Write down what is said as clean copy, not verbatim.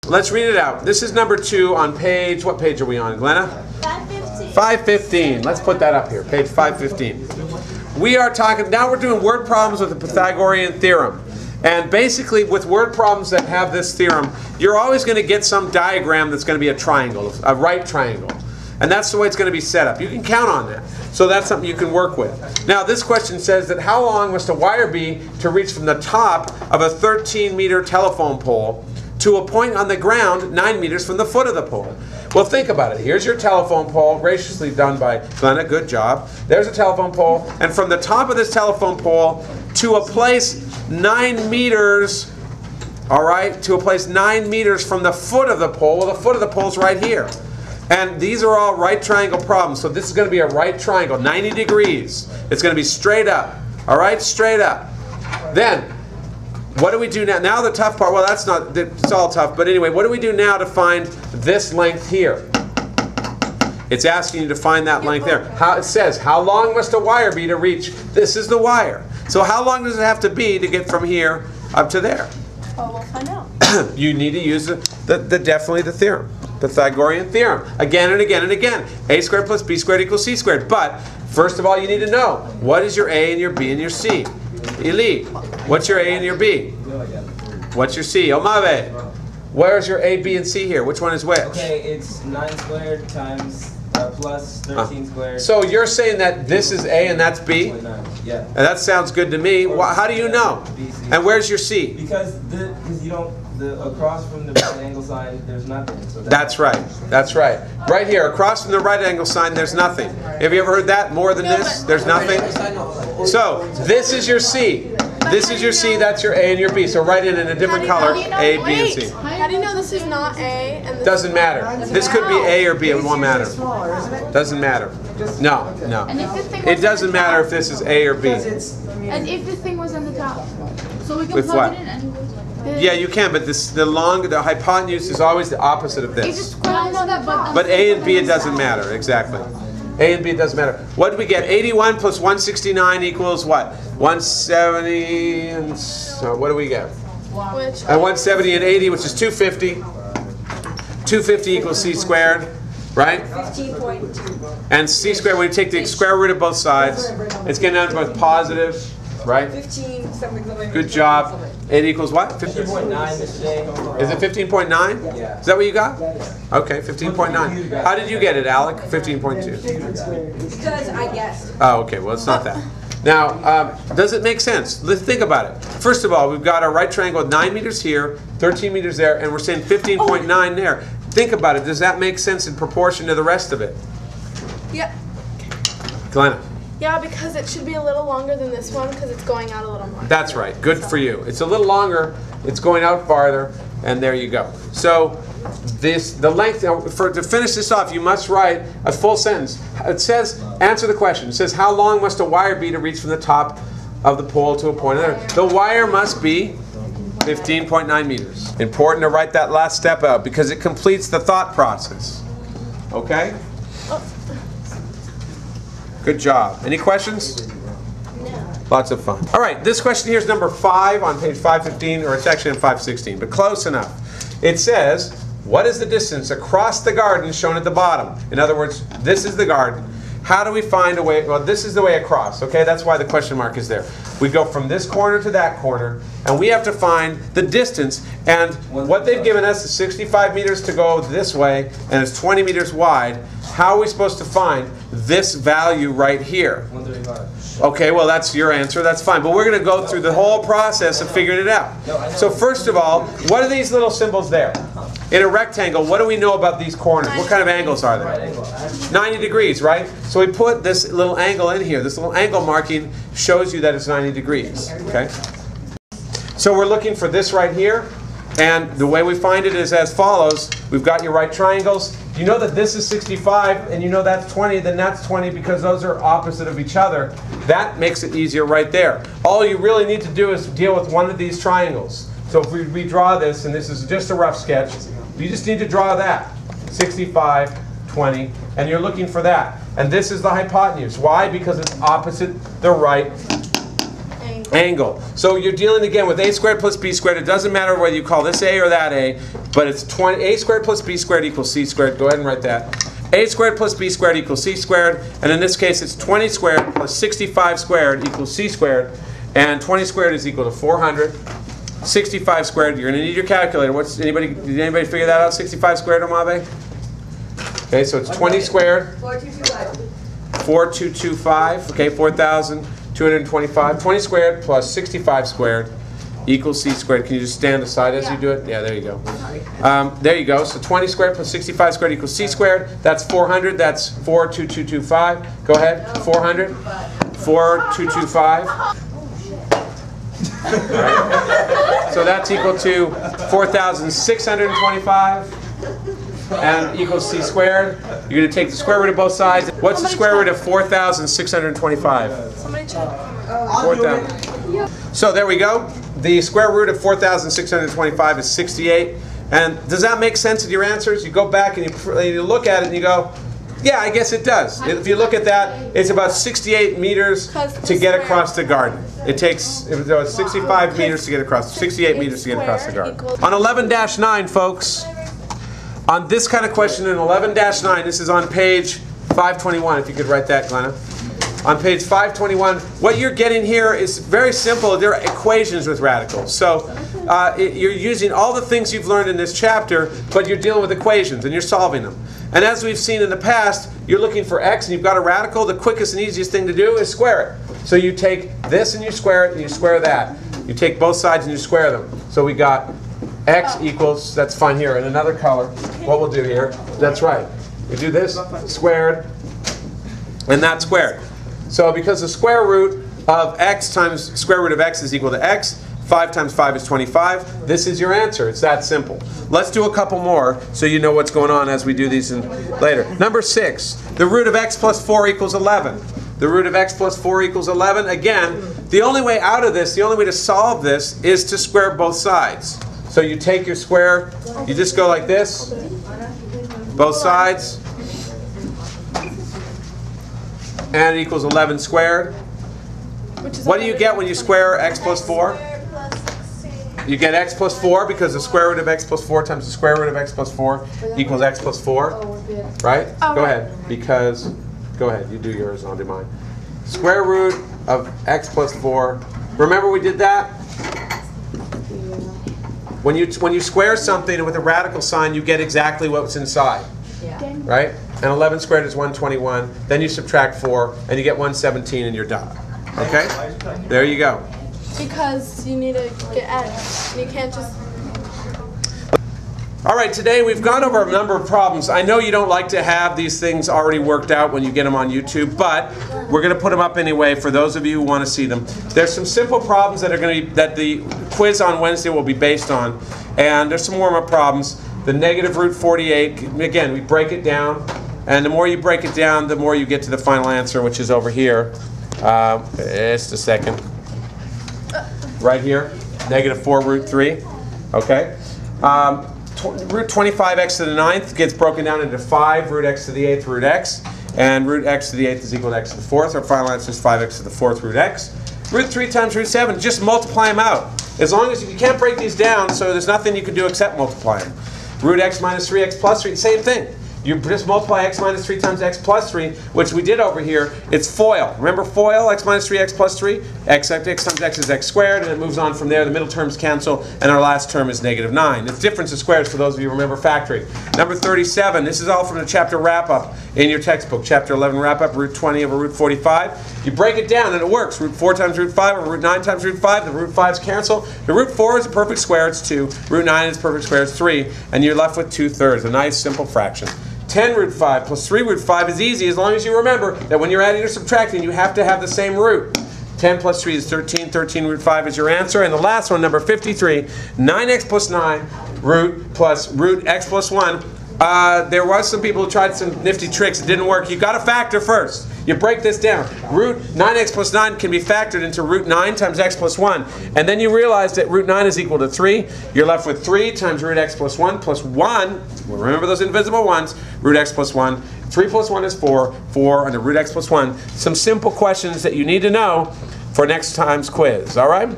Let's read it out. This is number 2 on page, what page are we on, Glenna? 515. 515. Let's put that up here, page 515. We are talking, now we're doing word problems with the Pythagorean Theorem. And basically, with word problems that have this theorem, you're always going to get some diagram that's going to be a triangle, a right triangle. And that's the way it's going to be set up. You can count on that. So that's something you can work with. Now, this question says that how long must a wire be to reach from the top of a 13-meter telephone pole to a point on the ground 9 meters from the foot of the pole? Well, think about it. Here's your telephone pole, graciously done by Glenna. Good job. There's a telephone pole. And from the top of this telephone pole to a place 9 meters, all right, to a place 9 meters from the foot of the pole. Well, the foot of the pole is right here. And these are all right triangle problems. So this is going to be a right triangle, 90 degrees. It's going to be straight up. All right, straight up. Then, what do we do now? Now the tough part, well, that's not, it's all tough. But anyway, what do we do now to find this length here? It's asking you to find that length there. It says, how long must a wire be to reach? This is the wire. So how long does it have to be to get from here up to there? Oh, we'll find out. You need to use definitely the theorem. Pythagorean Theorem. Again and again and again. A squared plus B squared equals C squared. But, first of all, you need to know, what is your A and your B and your C? Ili, what's your A and your B? What's your C? Omave. Where's your A, B, and C here? Which one is which? Okay, it's 9 squared times plus 13 squared. So you're saying that this is A and that's B? 2.9. Yeah. And that sounds good to me. How do you know? And where's your C? Because you don't, across from the right angle sign, there's nothing. So that's right. That's right. Right here, across from the right angle sign, there's nothing. Have you ever heard that? More than this? There's nothing? So, this is your C. This is your C, that's your A and your B. So write in a different color, A, B, and C. How do you know this is not A and this Doesn't matter. This could be A or B, it won't matter. Doesn't matter. No, no. It doesn't matter if this is A or B. And if this thing was on the top, so we can With plug what? it in anywhere. Yeah, you can, but the hypotenuse is always the opposite of It's this. just but But A and B, it doesn't matter, exactly. A and B, it doesn't matter. What do we get? 81 plus 169 equals what? 170, and so what do we get? which? And 170 and 80, which is 250. 250 equals C squared, right? 15.2. And C squared, when you take the square root of both sides, it's getting down to both positive, right? 15 something. Good job. It equals what? 15.9 Mr. Day. Is it 15.9? Yeah. Is that what you got? Okay, 15.9. How did you get it, Alec? 15.2. Because I guessed. Oh, okay. Well, it's not that. Now, does it make sense? Let's think about it. First of all, we've got our right triangle with 9 meters here, 13 meters there, and we're saying 15.9 there. Think about it. Does that make sense in proportion to the rest of it? Yeah. Glenna. Yeah, because it should be a little longer than this one because it's going out a little more. That's right. Good for you. It's a little longer. It's going out farther, and there you go. So the length, to finish this off, you must write a full sentence. It says, answer the question. It says, how long must a wire be to reach from the top of the pole to a point there? The wire must be 15.9 meters. Important to write that last step out because it completes the thought process. Okay? Good job. Any questions? No. Lots of fun. All right, this question here is number 5 on page 515, or it's actually on 516, but close enough. It says, what is the distance across the garden shown at the bottom? In other words, this is the garden. How do we find a way? Well, this is the way across, okay? That's why the question mark is there. We go from this corner to that corner, and we have to find the distance. And what they've given us is 65 meters to go this way, and it's 20 meters wide. How are we supposed to find this value right here? 135. Okay, well, that's your answer. That's fine. But we're going to go through the whole process of figuring it out. So first of all, what are these little symbols there? In a rectangle, what do we know about these corners? What kind of angles are they? 90 degrees, right? So we put this little angle in here. This little angle marking shows you that it's 90 degrees. Okay? So we're looking for this right here. And the way we find it is as follows. We've got your right triangles. You know that this is 65 and you know that's 20, then that's 20 because those are opposite of each other. That makes it easier right there. All you really need to do is deal with one of these triangles. So if we redraw this, and this is just a rough sketch, you just need to draw that. 65, 20, and you're looking for that. And this is the hypotenuse. Why? Because it's opposite the right angle. So you're dealing again with a squared plus b squared. It doesn't matter whether you call this a or that a, but it's a squared plus b squared equals c squared. Go ahead and write that. A squared plus b squared equals c squared, and in this case it's 20 squared plus 65 squared equals c squared, and 20 squared is equal to 400. 65 squared, you're going to need your calculator. Did anybody figure that out? 65 squared, Omabe? Okay, so it's 20 squared. 4225. 4225, okay, 4,225. 20 squared plus 65 squared equals c squared. Can you just stand aside as you do it? Yeah, there you go. There you go. So 20 squared plus 65 squared equals c squared. That's 400. That's 42225. Go ahead. 400. 4225. Right. So that's equal to 4,625 and equals c squared. You're going to take the square root of both sides. What's the square root of 4,625? Somebody check. 4,000. So there we go. The square root of 4,625 is 68. And does that make sense in your answers? You go back and you look at it and you go, yeah, I guess it does. If you look at that, it's about 68 meters to get across the garden. It takes 65 meters to get across, 68 meters to get across the garden. On 11-9, folks, on this kind of question in 11-9, this is on page 521, if you could write that, Glenna. On page 521, what you're getting here is very simple. They're equations with radicals. So you're using all the things you've learned in this chapter, but you're dealing with equations and you're solving them. And as we've seen in the past, you're looking for x and you've got a radical. The quickest and easiest thing to do is square it. So you take this and you square it and you square that. You take both sides and you square them. So we got x equals, that's fine here, in another color. What we'll do here, that's right. We do this, squared, and that squared. So because the square root of x times square root of x is equal to x, 5 times 5 is 25. This is your answer. It's that simple. Let's do a couple more so you know what's going on as we do these later. Number 6, the root of x plus 4 equals 11. The root of x plus 4 equals 11. Again, the only way out of this, the only way to solve this is to square both sides. So you take your square, you just go like this, both sides, and it equals 11 squared. What do you get when you square x plus 4? You get x plus 4 because the square root of x plus 4 times the square root of x plus 4 equals x plus 4. Right? Go ahead. Because, go ahead. You do yours and I'll do mine. Square root of x plus 4. Remember we did that? When you square something with a radical sign, you get exactly what's inside. Right? And 11 squared is 121. Then you subtract 4 and you get 117 and you're done. Okay? There you go. Because you need to get x. You can't just... All right, today we've gone over a number of problems. I know you don't like to have these things already worked out when you get them on YouTube, but we're going to put them up anyway for those of you who want to see them. There's some simple problems that are going to be, that the quiz on Wednesday will be based on, and there's some warm-up problems. The negative root 48, again, we break it down, and the more you break it down, the more you get to the final answer, which is over here. Just a second. Right here, negative 4 root 3. Okay. Root 25x to the 9th gets broken down into 5 root x to the 8th root x. And root x to the 8th is equal to x to the 4th. Our final answer is 5x to the 4th root x. Root 3 times root 7, just multiply them out. As long as you can't break these down, so there's nothing you can do except multiply them. Root x minus 3x plus 3, same thing. You just multiply x minus 3 times x plus 3, which we did over here. It's FOIL. Remember FOIL? X minus 3x plus 3? X times x is x squared, and it moves on from there. The middle terms cancel, and our last term is negative 9. It's difference of squares for those of you who remember factoring. Number 37. This is all from the chapter wrap-up in your textbook. Chapter 11 wrap-up, root 20 over root 45. You break it down, and it works. Root 4 times root 5 over root 9 times root 5. The root 5's cancel. The root 4 is a perfect square. It's 2. Root 9 is perfect square. It's 3. And you're left with 2/3. A nice, simple fraction. 10 root 5 plus 3 root 5 is easy as long as you remember that when you're adding or subtracting, you have to have the same root. 10 plus 3 is 13. 13 root 5 is your answer. And the last one, number 53, 9x plus 9 root plus root x plus 1. There was some people who tried some nifty tricks. It didn't work. You've got to factor first. You break this down. Root 9x plus 9 can be factored into root 9 times x plus 1. And then you realize that root 9 is equal to 3. You're left with 3 times root x plus 1 plus 1. Remember those invisible ones. Root x plus 1. 3 plus 1 is 4. 4 under root x plus 1. Some simple questions that you need to know for next time's quiz. All right?